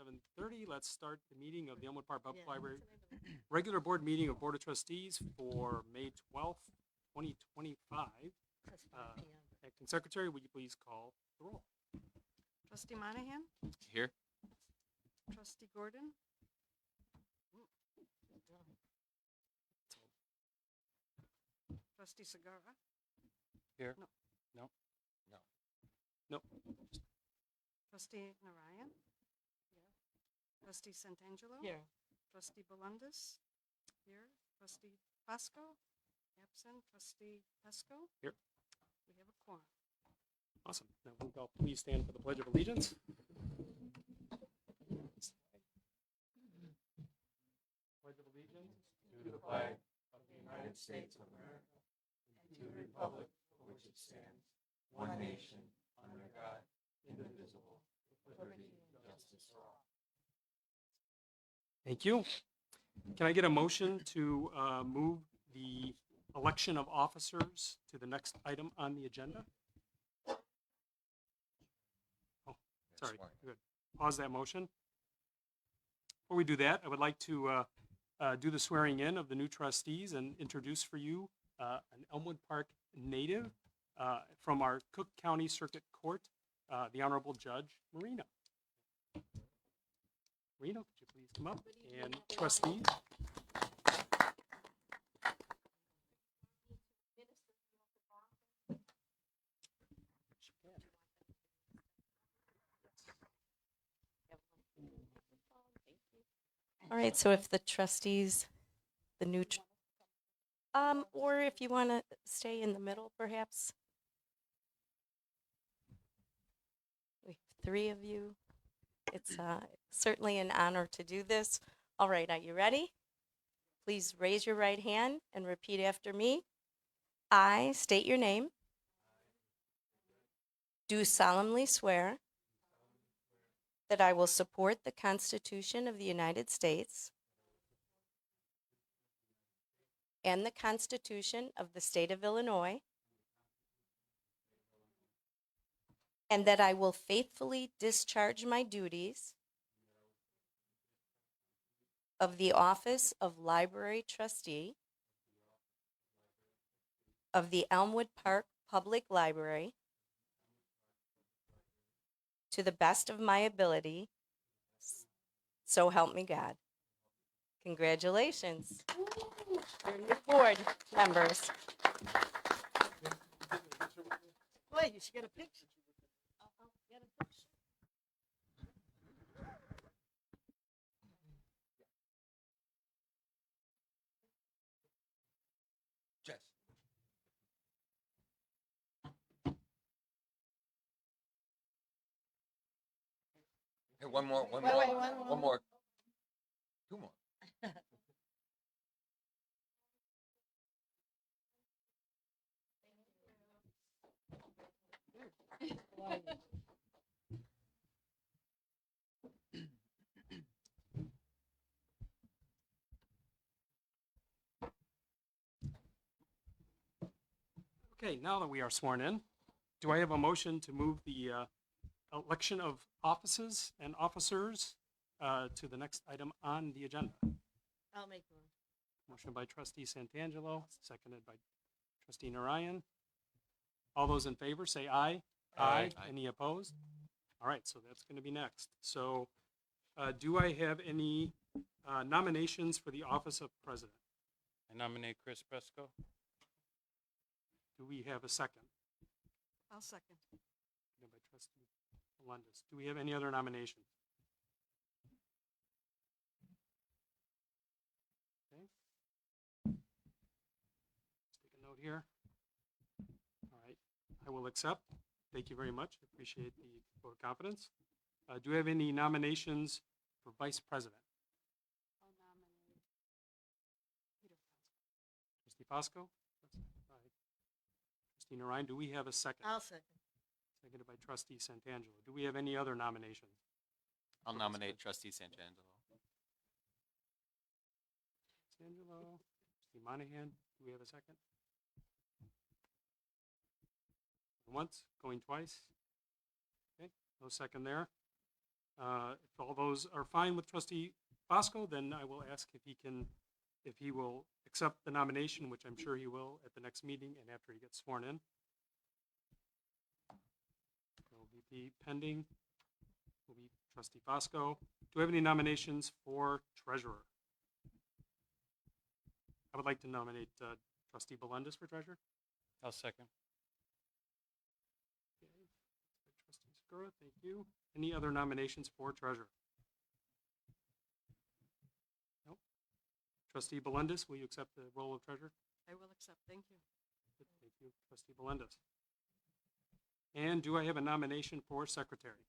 7:30. Let's start the meeting of the Elmwood Park Public Library regular board meeting of Board of Trustees for May 12th, 2025. Acting Secretary, would you please call the roll? Trustee Monahan? Here. Trustee Gordon? Trustee Segarra? Here. No. No. No. Nope. Trustee Narayan? Here. Trustee Santangelo? Here. Trustee Belundis? Here. Trustee Pasco? Absent. Trustee Pesco? Here. We have a quorum. Awesome. Now, would you all please stand for the Pledge of Allegiance? Pledge of Allegiance To the flag of the United States of America and to the republic for which it stands, one nation, under God, indivisible, with liberty and justice for all. Thank you. Can I get a motion to move the election of officers to the next item on the agenda? Oh, sorry. Good. Pause that motion. Before we do that, I would like to do the swearing in of the new trustees and introduce for you an Elmwood Park native from our Cook County Circuit Court, the Honorable Judge Marino. Marino, could you please come up? And trustees. All right, so if the trustees, the new, or if you want to stay in the middle, perhaps. We have three of you. It's certainly an honor to do this. All right, are you ready? Please raise your right hand and repeat after me. I state your name. Do solemnly swear that I will support the Constitution of the United States and the Constitution of the State of Illinois, and that I will faithfully discharge my duties of the office of Library Trustee of the Elmwood Park Public Library to the best of my ability, so help me God. Congratulations. Your new board members. Boy, you should get a picture. Get a picture. Jess. Hey, one more. Wait, one more. Two more. Okay, now that we are sworn in, do I have a motion to move the election of offices and officers to the next item on the agenda? I'll make one. Motion by trustee Santangelo, seconded by trustee Narayan. All those in favor say aye. Aye. Any opposed? All right, so that's going to be next. So do I have any nominations for the office of president? I nominate Chris Pesco. Do we have a second? I'll second. Seconded by trustee Melendez. Do we have any other nominations? Okay. Let's take a note here. All right, I will accept. Thank you very much. I appreciate the vote of confidence. Do we have any nominations for vice president? I'll nominate Peter Pasco. Trustee Pasco? All right. Trustee Narayan, do we have a second? I'll second. Seconded by trustee Santangelo. Do we have any other nominations? I'll nominate trustee Santangelo. Santangelo, trustee Monahan, do we have a second? Once, going twice. Okay, no second there. If all those are fine with trustee Bosco, then I will ask if he will accept the nomination, which I'm sure he will at the next meeting and after he gets sworn in. Will be pending. Will be trustee Bosco. Do we have any nominations for treasurer? I would like to nominate trustee Belendis for treasurer. I'll second. Okay. Trustee Segura, thank you. Any other nominations for treasurer? Nope. Trustee Belendis, will you accept the role of treasurer? I will accept, thank you. Good, thank you, trustee Belendis. And do I have a nomination for secretary?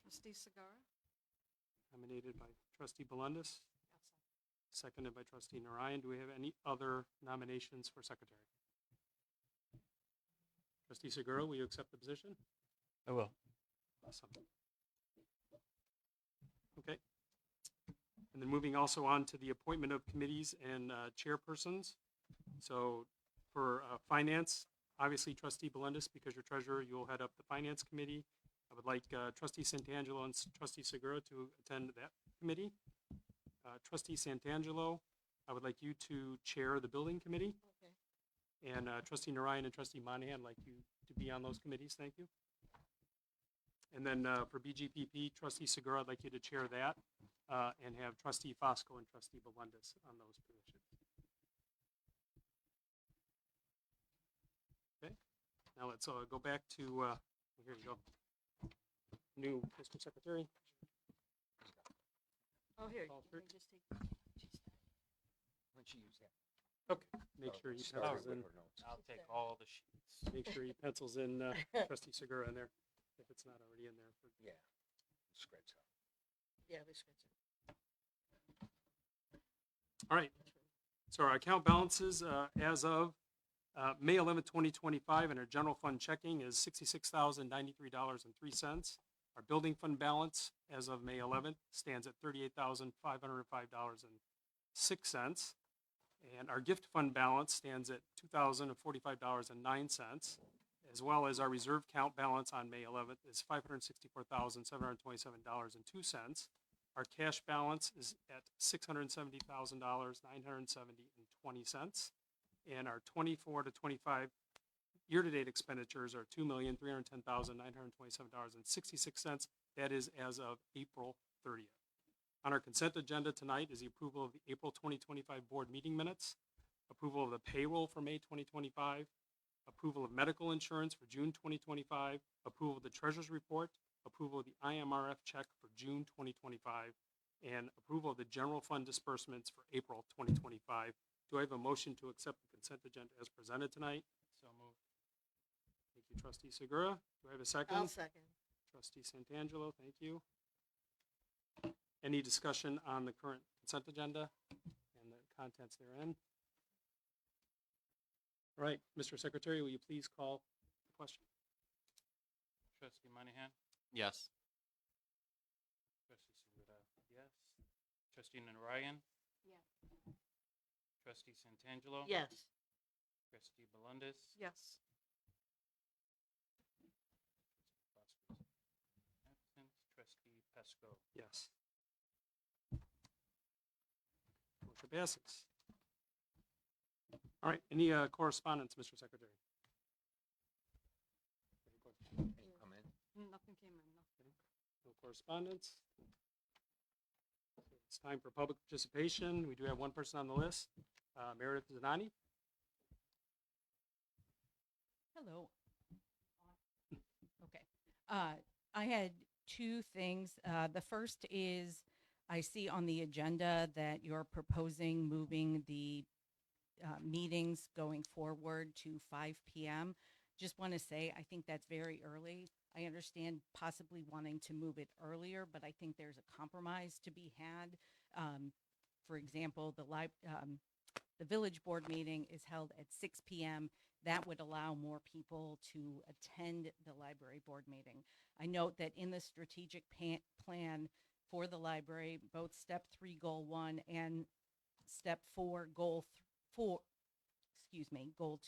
Trustee Segura? Nominated by trustee Belendis, seconded by trustee Narayan. Do we have any other nominations for secretary? Trustee Segura, will you accept the position? I will. Awesome. Okay. And then moving also on to the appointment of committees and chairpersons. So for finance, obviously trustee Belendis, because you're treasurer, you'll head up the finance committee. I would like trustee Santangelo and trustee Segura to attend that committee. Trustee Santangelo, I would like you to chair the building committee. Okay. And trustee Narayan and trustee Monahan, I'd like you to be on those committees. Thank you. And then for BGPP, trustee Segura, I'd like you to chair that and have trustee Fosco and trustee Belendis on those positions. Okay. Now let's go back to, here you go. New Mr. Secretary. Oh, here, Call you for can it. just take. Why don't you use that? Okay. Make sure he Start pencils with in. her notes. I'll take all the sheets. Make sure he pencils in trustee Segura in there if it's not already in there. Yeah. Scratch out. Yeah, we switch it. All right. So our account balances as of May 11th, 2025, and our general fund checking is $66,093.03. Our building fund balance as of May 11th stands at $38,505.06. And our gift fund balance stands at $2,045.09, as well as our reserve count balance on May 11th is $564,727.02. Our cash balance is at $670,970.20. And our 24 to 25 year-to-date expenditures are $2,310,927.66. That is as of April 30th. On our consent agenda tonight is the approval of the April 2025 board meeting minutes, approval of the payroll for May 2025, approval of medical insurance for June 2025, approval of the treasurer's report, approval of the IMRF check for June 2025, and approval of the general fund disbursements for April 2025. Do I have a motion to accept the consent agenda as presented tonight? So moved. Thank you, trustee Segura. Do I have a second? I'll second. Trustee Santangelo, thank you. Any discussion on the current consent agenda and the contents therein? All right, Mr. Secretary, will you please call the question? Trustee Monahan? Yes. Trustee Segura, yes. Trustee Narayan? Yes. Trustee Santangelo? Yes. Trustee Belendis? Yes. Absent. Trustee Pesco? Yes. Motion passes. All right, any correspondence, Mr. Secretary? Any questions? Any comment? Nothing came in, nothing. No correspondence. It's time for public participation. We do have one person on the list, Meredith Zanani. Hello. Okay. I had two things. The first is I see on the agenda that you're proposing moving the meetings going forward to 5 p.m. Just want to say I think that's very early. I understand possibly wanting to move it earlier, but I think there's a compromise to be had. For example, the village board meeting is held at 6 p.m. That would allow more people to attend the library board meeting. I note that in the strategic plan for the library, both step 3, goal 1 and step 4, goal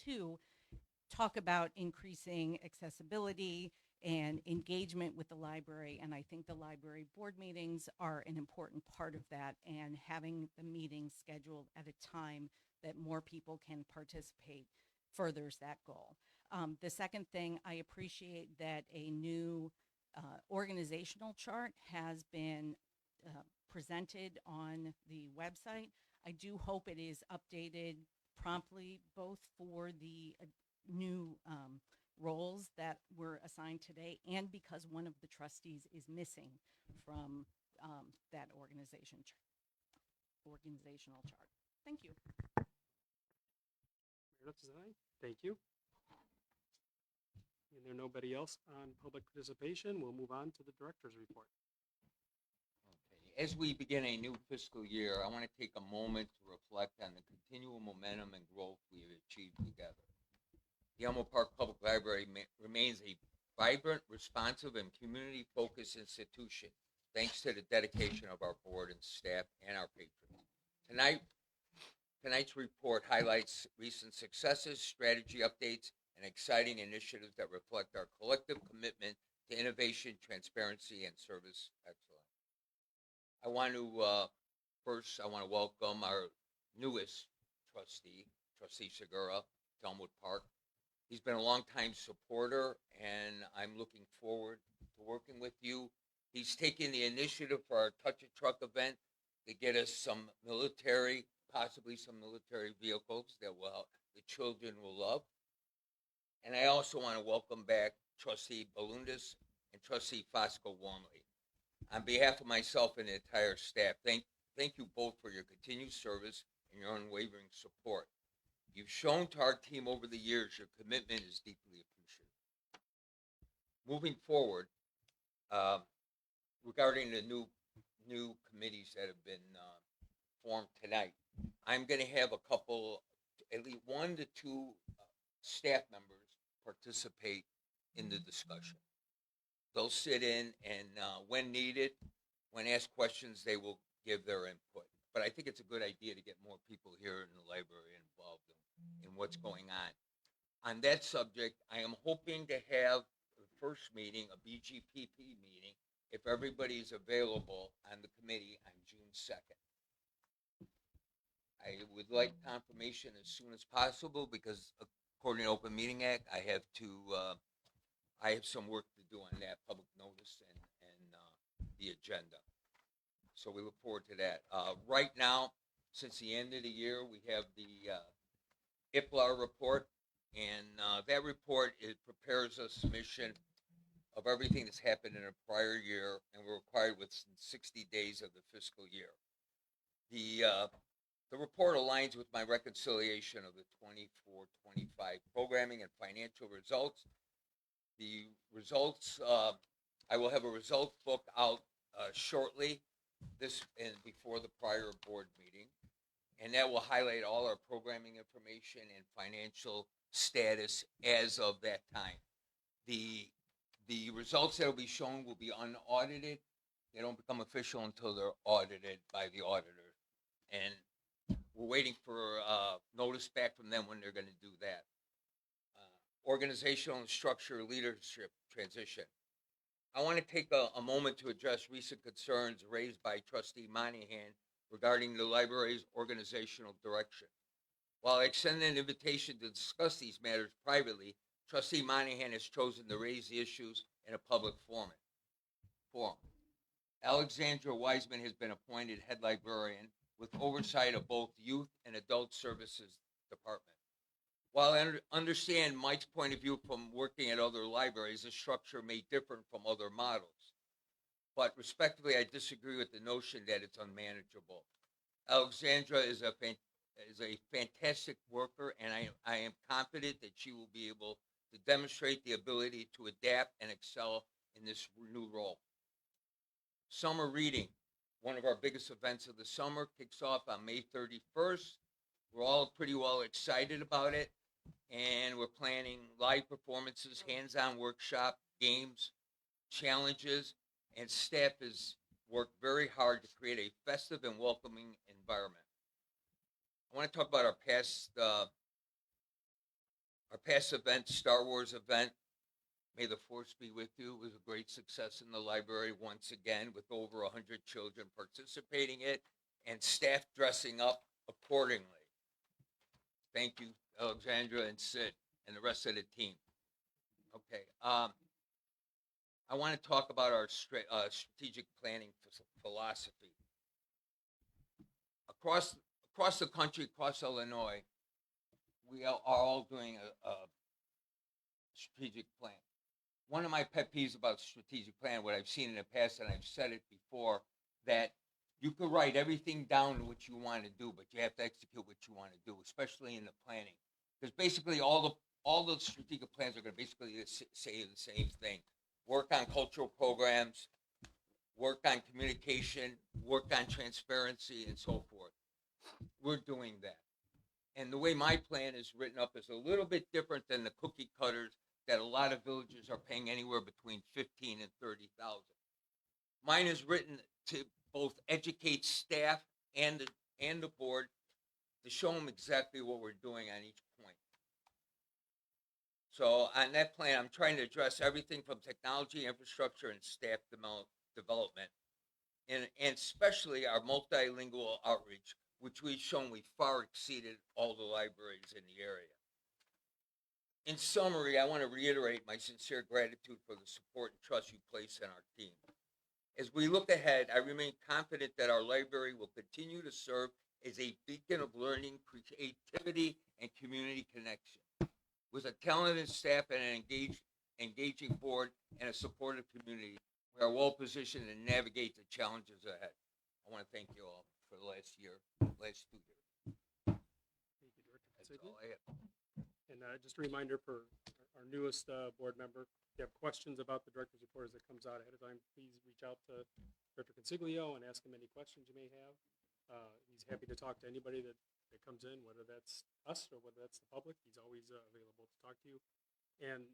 2 talk about increasing accessibility and engagement with the library. And I think the library board meetings are an important part of that, and having the meetings scheduled at a time that more people can participate furthers that goal. The second thing, I appreciate that a new organizational chart has been presented on the website. I do hope it is updated promptly, both for the new roles that were assigned today and because one of the trustees is missing from that organizational chart. Thank you. Meredith Zine, thank you. And there nobody else on public participation, we'll move on to the director's report. Okay. As we begin a new fiscal year, I want to take a moment to reflect on the continual momentum and growth we have achieved together. The Elmwood Park Public Library remains a vibrant, responsive, and community-focused institution, thanks to the dedication of our board and staff and our patrons. Tonight's report highlights recent successes, strategy updates, and exciting initiatives that reflect our collective commitment to innovation, transparency, and service excellence. I want to welcome our newest trustee, Trustee Segura, to Elmwood Park. He's been a longtime supporter, and I'm looking forward to working with you. He's taking the initiative for our Touch a Truck event to get us some military, possibly some military vehicles that the children will love. And I also want to welcome back Trustee Balundis and Trustee Fosco warmly. On behalf of myself and the entire staff, thank you both for your continued service and your unwavering support. You've shown to our team over the years your commitment is deeply appreciated. Moving forward, regarding the new committees that have been formed tonight, I'm going to have a couple, at least 1 to 2 staff members participate in the discussion. They'll sit in and when needed, when asked questions, they will give their input. But I think it's a good idea to get more people here in the library involved in what's going on. On that subject, I am hoping to have the first meeting, a BGPP meeting, if everybody is available on the committee on June 2nd. I would like confirmation as soon as possible because according to Open Meeting Act, I have some work to do on that, public notice and the agenda. So we look forward to that. Right now, since the end of the year, we have the IPLAR report, and that report, it prepares a submission of everything that's happened in a prior year, and we're required within 60 days of the fiscal year. The report aligns with my reconciliation of the 24-25 programming and financial results. The results, I will have a results book out shortly, before the prior board meeting, and that will highlight all our programming information and financial status as of that time. The results that will be shown will be unaudited. They don't become official until they're audited by the auditor, and we're waiting for notice back from them when they're going to do that. Organizational and structure leadership transition. I want to take a moment to address recent concerns raised by Trustee Monahan regarding the library's organizational direction. While I extend an invitation to discuss these matters privately, Trustee Monahan has chosen to raise the issues in a public forum. Alexandra Wiseman has been appointed head librarian with oversight of both youth and adult services department. While I understand Mike's point of view from working at other libraries, the structure may differ from other models. But respectively, I disagree with the notion that it's unmanageable. Alexandra is a fantastic worker, and I am confident that she will be able to demonstrate the ability to adapt and excel in this new role. Summer reading, one of our biggest events of the summer, kicks off on May 31st. We're all pretty well excited about it, and we're planning live performances, hands-on workshop, games, challenges, and staff has worked very hard to create a festive and welcoming environment. I want to talk about our past event, Star Wars event. May the force be with you. It was a great success in the library once again, with over 100 children participating in it and staff dressing up accordingly. Thank you, Alexandra and Sid and the rest of the team. Okay, I want to talk about our strategic planning philosophy. Across the country, across Illinois, we are all doing a strategic plan. One of my pet peeves about strategic plan, what I've seen in the past, and I've said it before, that you could write everything down what you want to do, but you have to execute what you want to do, especially in the planning. Because basically all the strategic plans are going to basically say the same thing. Work on cultural programs, work on communication, work on transparency, and so forth. We're doing that. And the way my plan is written up is a little bit different than the cookie cutters that a lot of villages are paying anywhere between $15,000 and $30,000. Mine is written to both educate staff and the board to show them exactly what we're doing on each point. So on that plan, I'm trying to address everything from technology, infrastructure, and staff development, and especially our multilingual outreach, which we've shown we far exceeded all the libraries in the area. In summary, I want to reiterate my sincere gratitude for the support and trust you place in our team. As we look ahead, I remain confident that our library will continue to serve as a beacon of learning, creativity, and community connection. With a talented staff and an engaging board and a supportive community, we are well positioned to navigate the challenges ahead. I want to thank you all for the last 2 years. Thank you, Director That's Consigli. all I have. And just a reminder for our newest board member, if you have questions about the director's report as it comes out ahead of time, please reach out to Director Consiglio and ask him any questions you may have. He's happy to talk to anybody that comes in, whether that's us or whether that's the public. He's always available to talk to you. And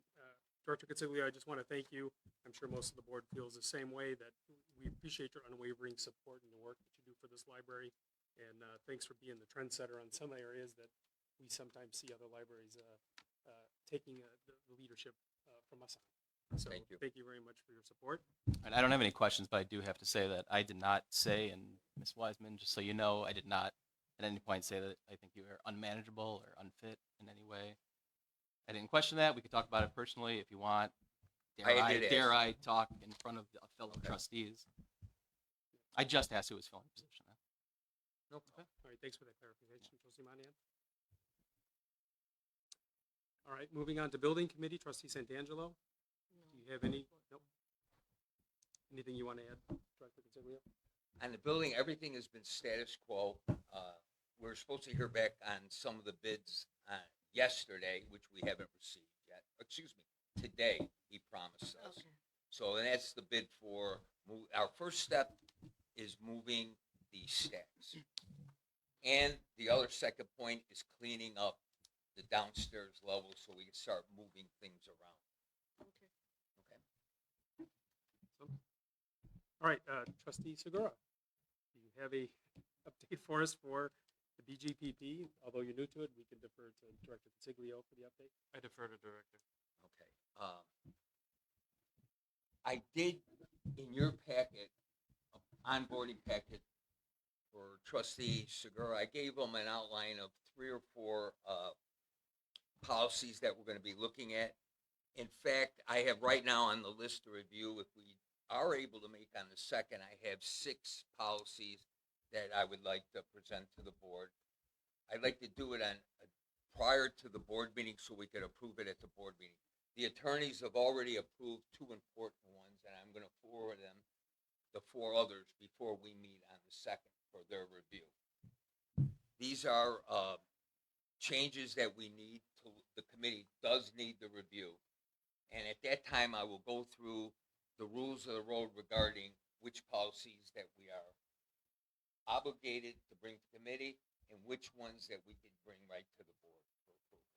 Director Consiglio, I just want to thank you. I'm sure most of the board feels the same way, that we appreciate your unwavering support and the work that you do for this library. And thanks for being the trendsetter on some areas that we sometimes see other libraries taking the leadership from us on. So Thank you. Thank you very much for your support. And I don't have any questions, but I do have to say that I did not say, and Ms. Wiseman, just so you know, I did not at any point say that I think you are unmanageable or unfit in any way. I didn't question that. We could talk about it personally if you want. Dare I talk in front of the fellow trustees? I just asked who was filling the position. No Okay. All right, thanks for that clarification, Trustee Monahan. All right, moving on to Building Committee, Trustee Santangelo. Do you have any? Nope. Anything you want to add, Director Consiglio? On the building, everything has been status quo. We're supposed to hear back on some of the bids yesterday, which we haven't received yet. Excuse me, today, he promised us. Okay. So that's the bid for, our first step is moving the stacks. And the other second point is cleaning up the downstairs level so we can start moving things around. Okay. Okay. All right, Trustee Segura, do you have a update for us for the BGPP? Although you're new to it, we can defer to Director Consiglio for the update. I defer to Director. Okay. I did, in your packet, onboarding packet for Trustee Segura, I gave them an outline of 3 or 4 policies that we're going to be looking at. In fact, I have right now on the list to review, if we are able to make on the 2nd, I have 6 policies that I would like to present to the board. I'd like to do it on prior to the board meeting so we could approve it at the board meeting. The attorneys have already approved 2 important ones, and I'm going to forward them, the 4 others, before we meet on the 2nd for their review. These are changes that we need to, the committee does need to review. And at that time, I will go through the rules of the road regarding which policies that we are obligated to bring to committee and which ones that we can bring right to the board for approval.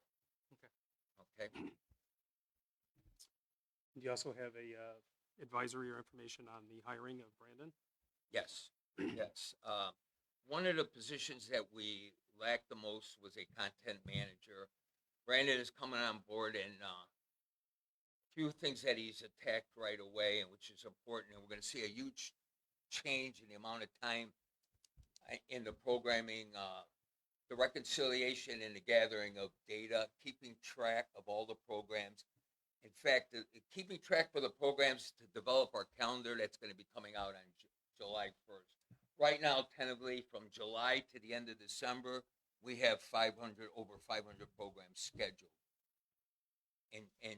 Okay. Do you also have a advisory or information on the hiring of Brandon? Yes, yes. One of the positions that we lacked the most was a content manager. Brandon is coming on board, and if few things that he's attacked right away, and which is important, and we're going to see a huge change in the amount of time in the programming, the reconciliation and the gathering of data, keeping track of all the programs. In fact, keeping track of the programs to develop our calendar that's going to be coming out on July 1st. Right now, tentatively, from July to the end of December, we have over 500 programs scheduled. And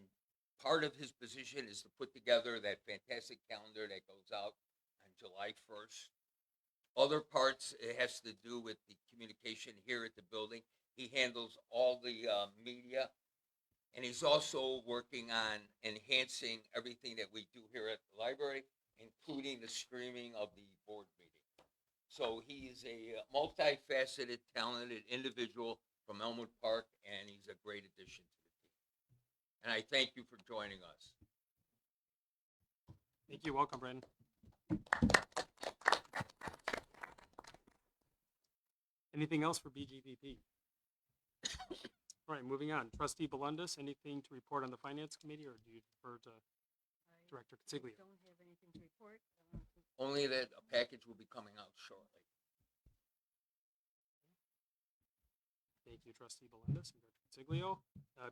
part of his position is to put together that fantastic calendar that goes out on July 1st. Other parts, it has to do with the communication here at the building. He handles all the media, and he's also working on enhancing everything that we do here at the library, including the streaming of the board meeting. So he's a multifaceted, talented individual from Elmwood Park, and he's a great addition to the team. And I thank you for joining us. Thank you. Welcome, Brandon. Anything else for BGVP? All right, moving on. Trustee Belundis, anything to report on the Finance Committee, or do you defer to Director Consiglio? Don't have anything to report. Only that a package will be coming out shortly. Thank you, Trustee Belundis and Director Consiglio.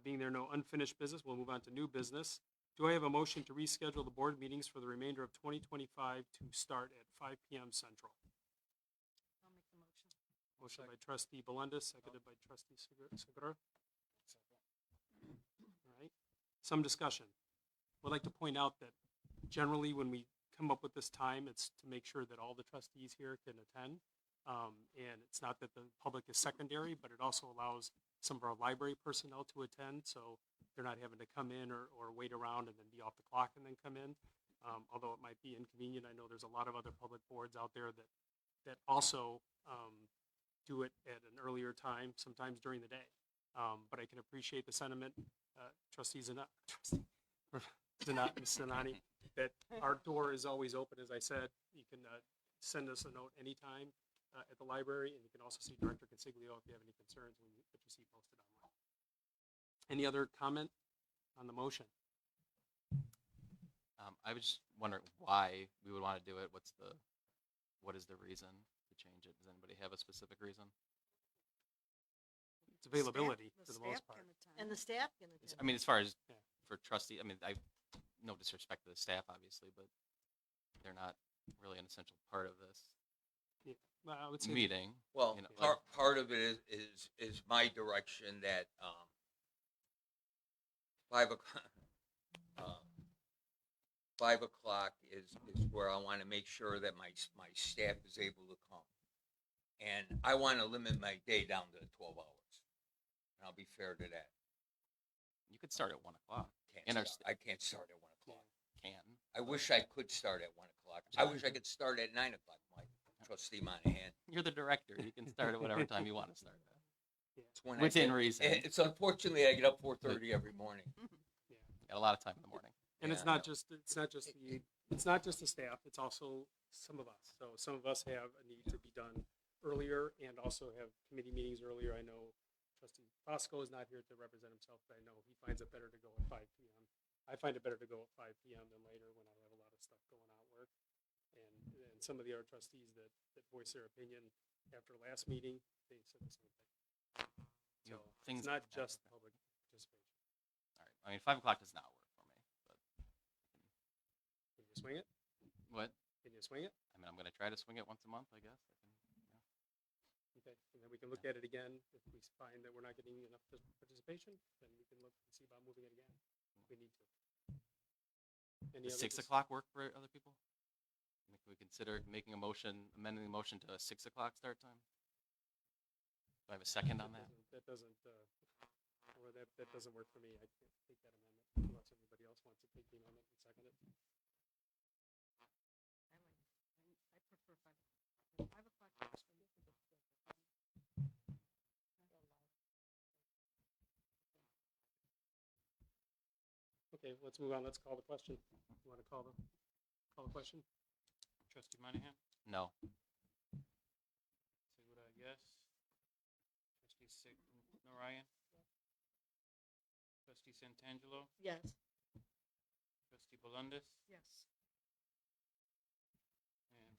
Being there no unfinished business, we'll move on to new business. Do I have a motion to reschedule the board meetings for the remainder of 2025 to start at 5 p.m. Central? I'll make the motion. Motion by Trustee Belundis, seconded by Trustee Segura. All right. Some discussion. I'd like to point out that generally when we come up with this time, it's to make sure that all the trustees here can attend. And it's not that the public is secondary, but it also allows some of our library personnel to attend, so they're not having to come in or wait around and then be off the clock and then come in. Although it might be inconvenient, I know there's a lot of other public boards out there that also do it at an earlier time, sometimes during the day. But I can appreciate the sentiment, Trustee Zanat, Ms. Zanani, that our door is always open. As I said, you can send us a note anytime at the library, and you can also see Director Consiglio if you have any concerns when that you see posted online. Any other comment on the motion? I was just wondering why we would want to do it. What is the reason to change it? Does anybody have a specific reason? It's availability The for the staff most part. can attend. And the staff can attend. I mean, as far as Yeah. for trustee, I mean, no disrespect to the staff, obviously, but they're not really an essential part of this Yeah. Well, I would say meeting. Well, You know, part of it is my direction that 5 o'clock. 5 o'clock is where I want to make sure that my staff is able to come, and I want to limit my day down to 12 hours, and I'll be fair to that. You could start at 1 o'clock. I can't start at 1 o'clock. Can. I wish I could start at 1 o'clock. I wish I could start at 9 o'clock, Mike. Trustee Monahan. You're the director. You can start at whatever time you want to start at. It's when Within I get, reason. It's unfortunately I get up 4:30 every morning. Got a lot of time in the morning. And it's Yeah. not just the staff, it's also some of us. So some of us have a need to be done earlier and also have committee meetings earlier. I know Trustee Fosco is not here to represent himself, but I know he finds it better to go at 5 p.m. I find it better to go at 5 p.m. than later when I have a lot of stuff going on at work. And some of the other trustees that voiced their opinion after last meeting, they said the same thing. You So know, things it's not happen. just public participation. All right. I mean, 5 o'clock does not work for me. But Can you swing it? what? Can you swing it? I mean, I'm going to try to swing it once a month, I guess. Okay, and then we can look at it again. If we find that we're not getting enough participation, then we can look and see about moving it again. If we need to. Any Does other 6 o'clock work for other people? I mean, can we consider making a motion, amending the motion to a 6 o'clock start time? Do I have a second on that? That doesn't work for me. I can't take that amendment unless everybody else wants to take the amendment and second it. I prefer 5 o'clock. 5 o'clock works for me. Okay, let's move on. Let's call the question. You want to call the question? Trustee Monahan? No. Segura, yes. Trustee Narayan? Trustee Santangelo? Yes. Trustee Bolundis, Yes. and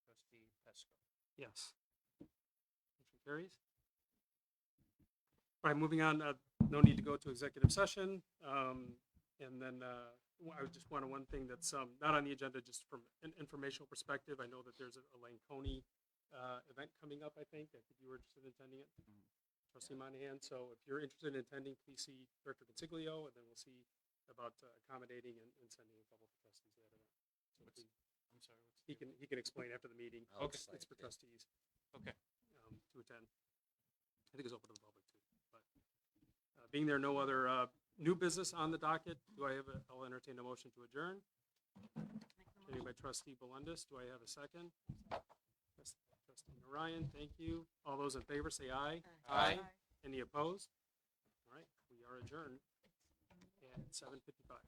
Trustee Pesco. Yes. Motion carries. All right, moving on, no need to go to executive session. And then I would just want one thing that's not on the agenda, just from an informational perspective. I know that there's a Lanconi event coming up, I think you were interested in attending it. Trustee Monahan, so if you're interested in attending, please see Director Consiglio, and then we'll see about accommodating and sending a couple of trustees to that event. So What's- please, I'm sorry, what's he can explain after the meeting. I'll It's explain for it, yeah. trustees Okay. to attend. I think it's open to the public too. But being there no other new business on the docket, I'll entertain a motion to adjourn. Made by Trustee Bolundis. Do I have a second? Trustee Narayan, thank you. All those in favor say aye. Aye. Any opposed? All right, we are adjourned at 7:55.